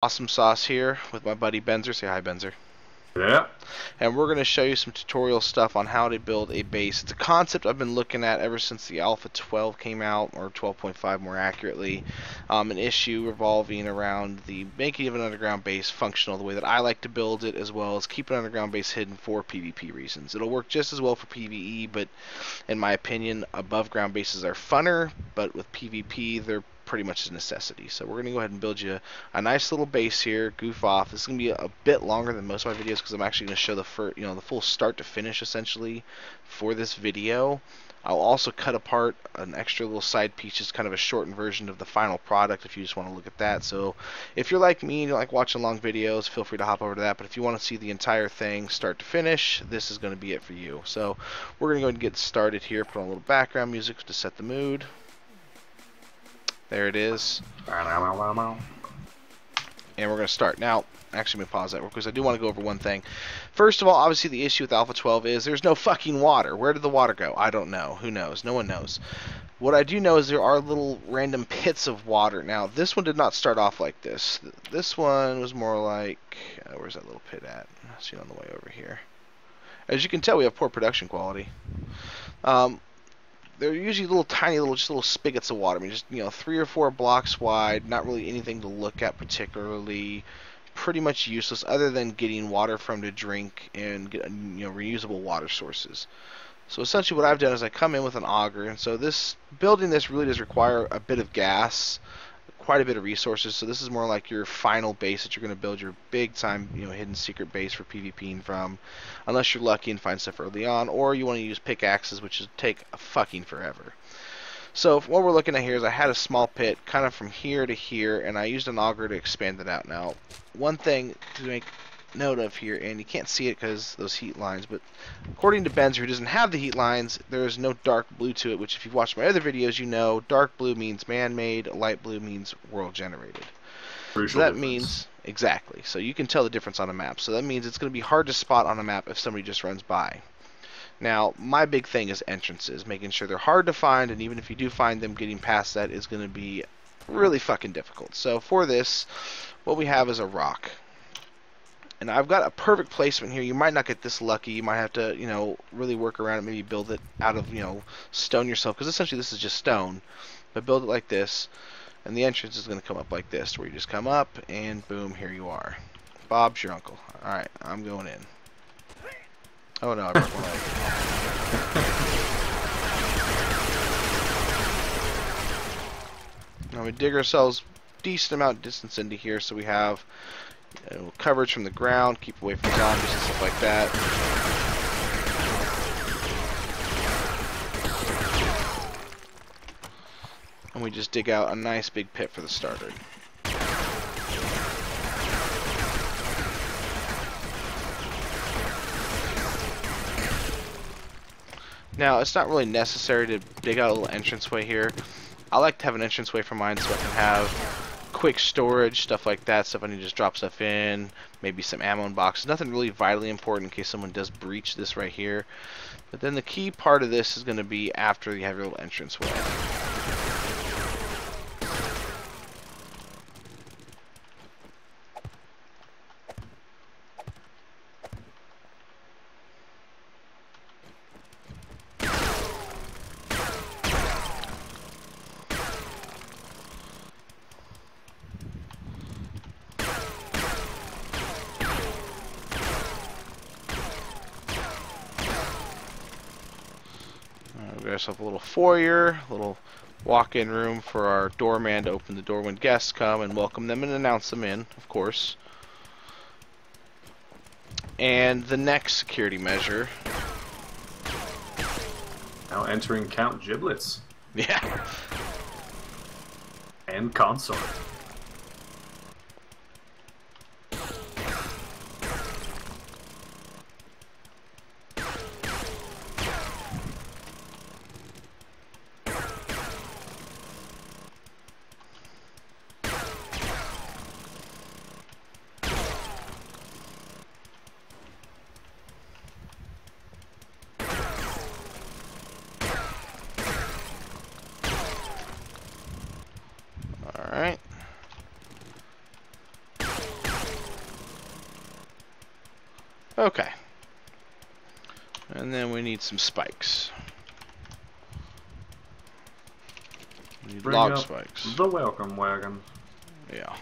Awesome Sauce here with my buddy Benzer. Say hi, Benzer. Yeah. And we're going to show you some tutorial stuff on how to build a base. It's a concept I've been looking at ever since the Alpha 12 came out, or 12.5 more accurately. An issue revolving around the making of an underground base functional the way that I like to build it, as well as keep an underground base hidden for PvP reasons. It'll work just as well for PvE, but in my opinion, above ground bases are funner, but with PvP, they're pretty much a necessity. So we're going to go ahead and build you a nice little base here, goof off. This is going to be a bit longer than most of my videos because I'm actually going to show the full start to finish essentially for this video. I'll also cut apart an extra little side piece, just kind of a shortened version of the final product if you just want to look at that. So if you're like me and you like watching long videos, feel free to hop over to that. But if you want to see the entire thing start to finish, this is going to be it for you. So we're going to go ahead and get started here. Put on a little background music to set the mood. There it is. And we're going to start. Now, actually, let me pause that because I do want to go over one thing. First of all, obviously the issue with Alpha 12 is there's no fucking water. Where did the water go? I don't know. Who knows? No one knows. What I do know is there are little random pits of water. Now, this one did not start off like this. This one was more like... where's that little pit at? I see it on the way over here. As you can tell, we have poor production quality. They're usually just little spigots of water. I mean, just 3 or 4 blocks wide. Not really anything to look at particularly. Pretty much useless, other than getting water from to drink and get reusable water sources. So essentially, what I've done is I come in with an auger, and so building this really does require a bit of gas, quite a bit of resources. So this is more like your final base that you're going to build your big time, hidden secret base for PvPing from, unless you're lucky and find stuff early on, or you want to use pickaxes, which take a fucking forever. So what we're looking at here is I had a small pit kind of from here to here, and I used an auger to expand it out. Now, one thing to make note of here, and you can't see it because those heat lines, but according to Benzer, who doesn't have the heat lines, there is no dark blue to it, which if you've watched my other videos, you know dark blue means man-made, light blue means world-generated. So that means, exactly, so you can tell the difference on a map. So that means it's going to be hard to spot on a map if somebody just runs by. Now, my big thing is entrances, making sure they're hard to find, and even if you do find them, getting past that is going to be really fucking difficult. So for this, what we have is a rock. And I've got a perfect placement here. You might not get this lucky. You might have to, really work around it, maybe build it out of, stone yourself, because essentially this is just stone. But build it like this, and the entrance is going to come up like this, where you just come up, and boom, here you are. Bob's your uncle. Alright, I'm going in. Oh no, I broke my leg. Now we dig ourselves decent amount of distance into here, so we have coverage from the ground, keep away from zombies and stuff like that. And we just dig out a nice big pit for the starter. Now, it's not really necessary to dig out a little entranceway here. I like to have an entranceway for mine so I can have quick storage, stuff like that, stuff I need to just drop stuff in, maybe some ammo in boxes. Nothing really vitally important in case someone does breach this right here. But then the key part of this is going to be after you have your little entranceway. We got ourselves a little foyer, a little walk-in room for our doorman to open the door when guests come and welcome them and announce them in, of course. And the next security measure. Now entering Count Giblets. Yeah. And consort. Alright. Okay. And then we need some spikes. We need Bring log up spikes. the welcome wagon. Yeah.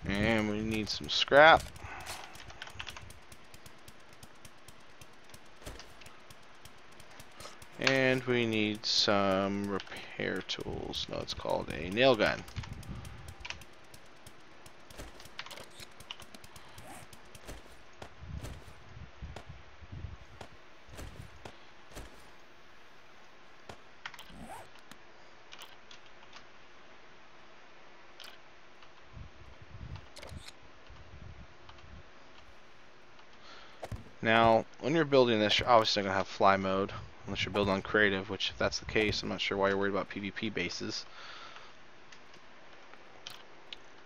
And we need some scrap. And we need some repair tools. No, it's called a nail gun. Now, when you're building this, you're obviously going to have fly mode, unless you're building on creative, which if that's the case, I'm not sure why you're worried about PvP bases.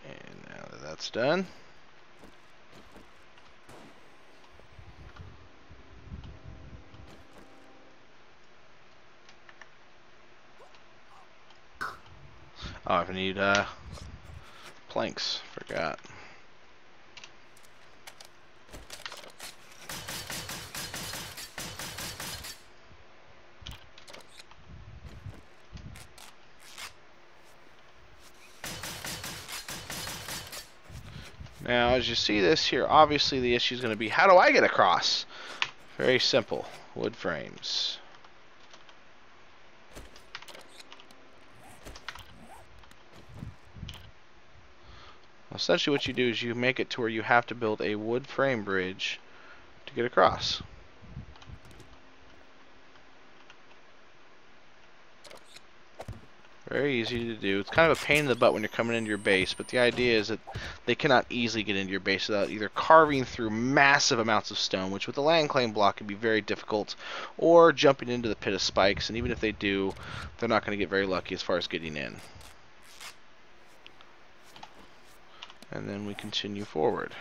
And now that that's done, oh, I need planks. Forgot. Now, as you see this here, obviously the issue is going to be, how do I get across? Very simple. Wood frames. Essentially what you do is you make it to where you have to build a wood frame bridge to get across. Very easy to do. It's kind of a pain in the butt when you're coming into your base, but the idea is that they cannot easily get into your base without either carving through massive amounts of stone, which with the land claim block can be very difficult, or jumping into the pit of spikes, and even if they do, they're not going to get very lucky as far as getting in. And then we continue forward.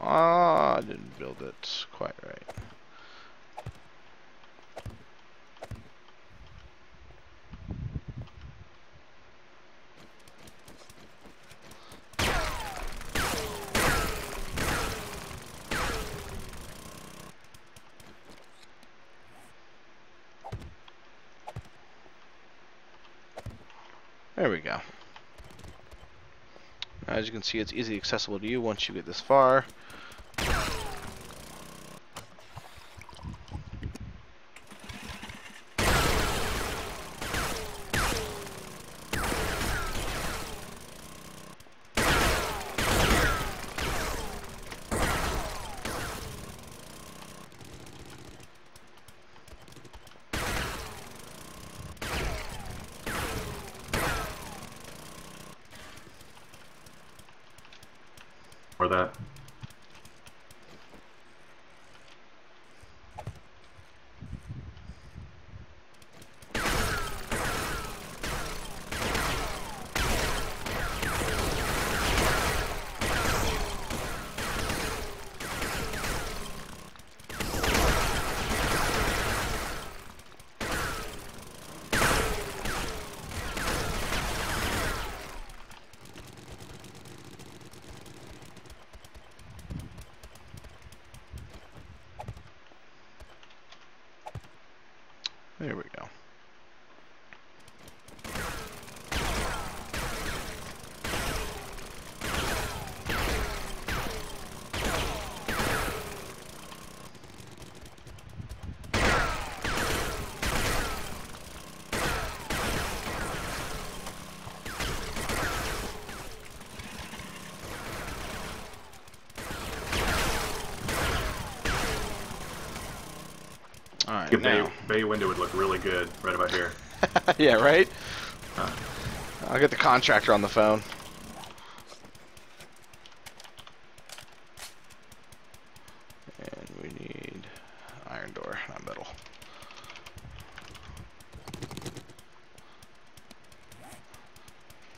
I didn't build it quite right. There we go. As you can see, it's easily accessible to you once you get this far. Or that. There we go. Alright, Your now. bay window would look really good right about here. Yeah, right? I'll get the contractor on the phone.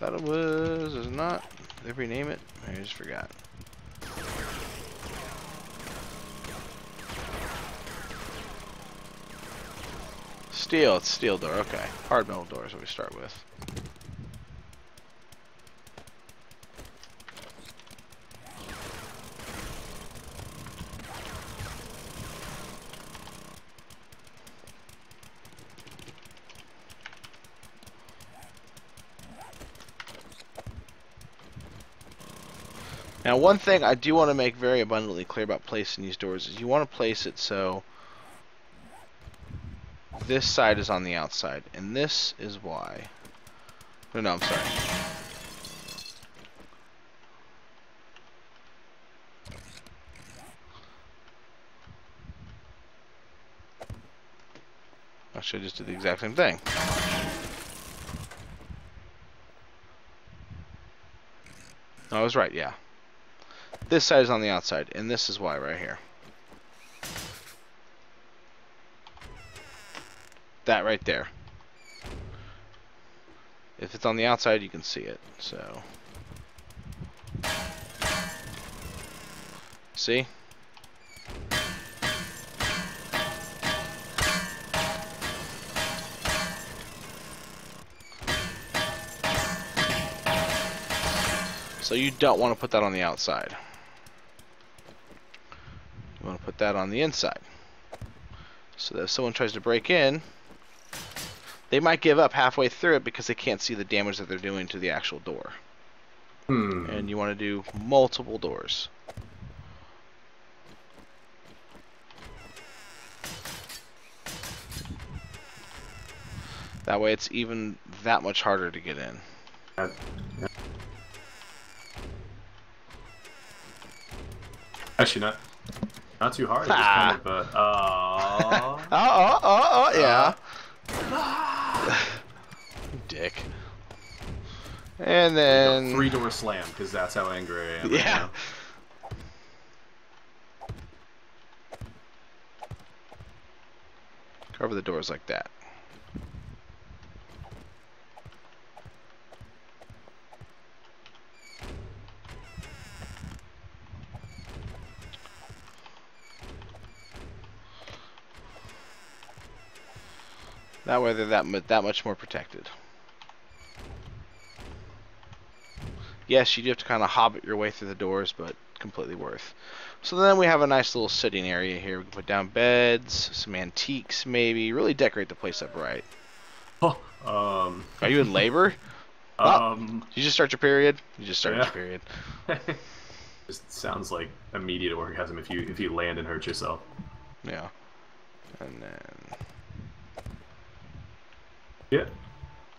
Thought it was. Is it not? Did they rename it? I just forgot. Steel. It's steel door. Okay. Hard metal door is what we start with. Now, one thing I do want to make very abundantly clear about placing these doors is you want to place it so this side is on the outside, and this is why. No, I'm sorry. Actually, I just did the exact same thing. No, I was right, yeah. This side is on the outside, and this is why right here. That right there. If it's on the outside, you can see it, so. See? So you don't want to put that on the outside. You want to put that on the inside. So that if someone tries to break in, they might give up halfway through it because they can't see the damage that they're doing to the actual door. And you want to do multiple doors. That way it's even that much harder to get in. Actually, not too hard. Just kind of, yeah. Dick. And then 3-door slam, because that's how angry I am. Yeah. Right now. Cover the doors like that. That way they're that much more protected. Yes, you do have to kind of hobbit your way through the doors, but completely worth. So then we have a nice little sitting area here. We can put down beds, some antiques maybe, really decorate the place up right. Oh, Are you in labor? Did you just start your period? You just started your period. Just sounds like immediate orgasm if you land and hurt yourself. Yeah. And then yeah.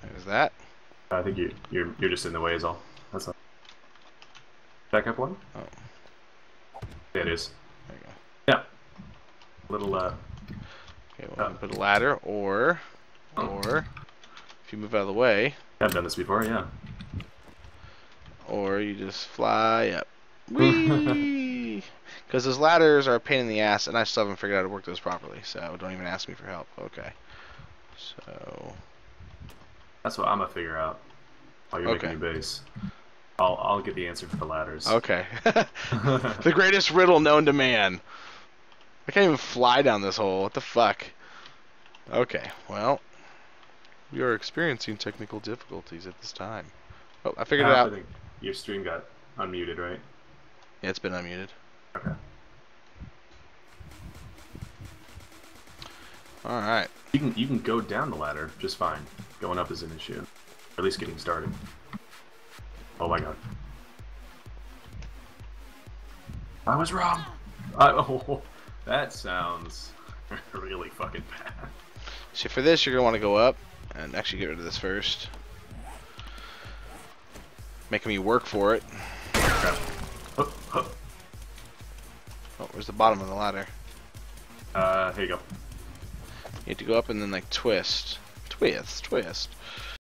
There's that. I think you're just in the way is all. That's all. Back up one? Oh. Yeah, it is. There you go. Yeah. Little Okay, well, put a ladder or if you move out of the way. I've done this before, yeah. Or you just fly up. Whee! Because those ladders are a pain in the ass, and I still haven't figured out how to work those properly, so don't even ask me for help. Okay. So that's what I'm gonna figure out while you're making your base. I'll get the answer for the ladders. Okay. The greatest riddle known to man. I can't even fly down this hole. What the fuck? Okay, well, we are experiencing technical difficulties at this time. Oh, I figured it out. I think your stream got unmuted, right? Yeah, it's been unmuted. Okay. All right. You can go down the ladder just fine. Going up is an issue. Or at least getting started. Oh my god. I was wrong. Oh, that sounds really fucking bad. So for this, you're gonna want to go up and actually get rid of this first. Making me work for it. Crap. Oh, where's the bottom of the ladder? Here you go. You have to go up and then like twist. Twist.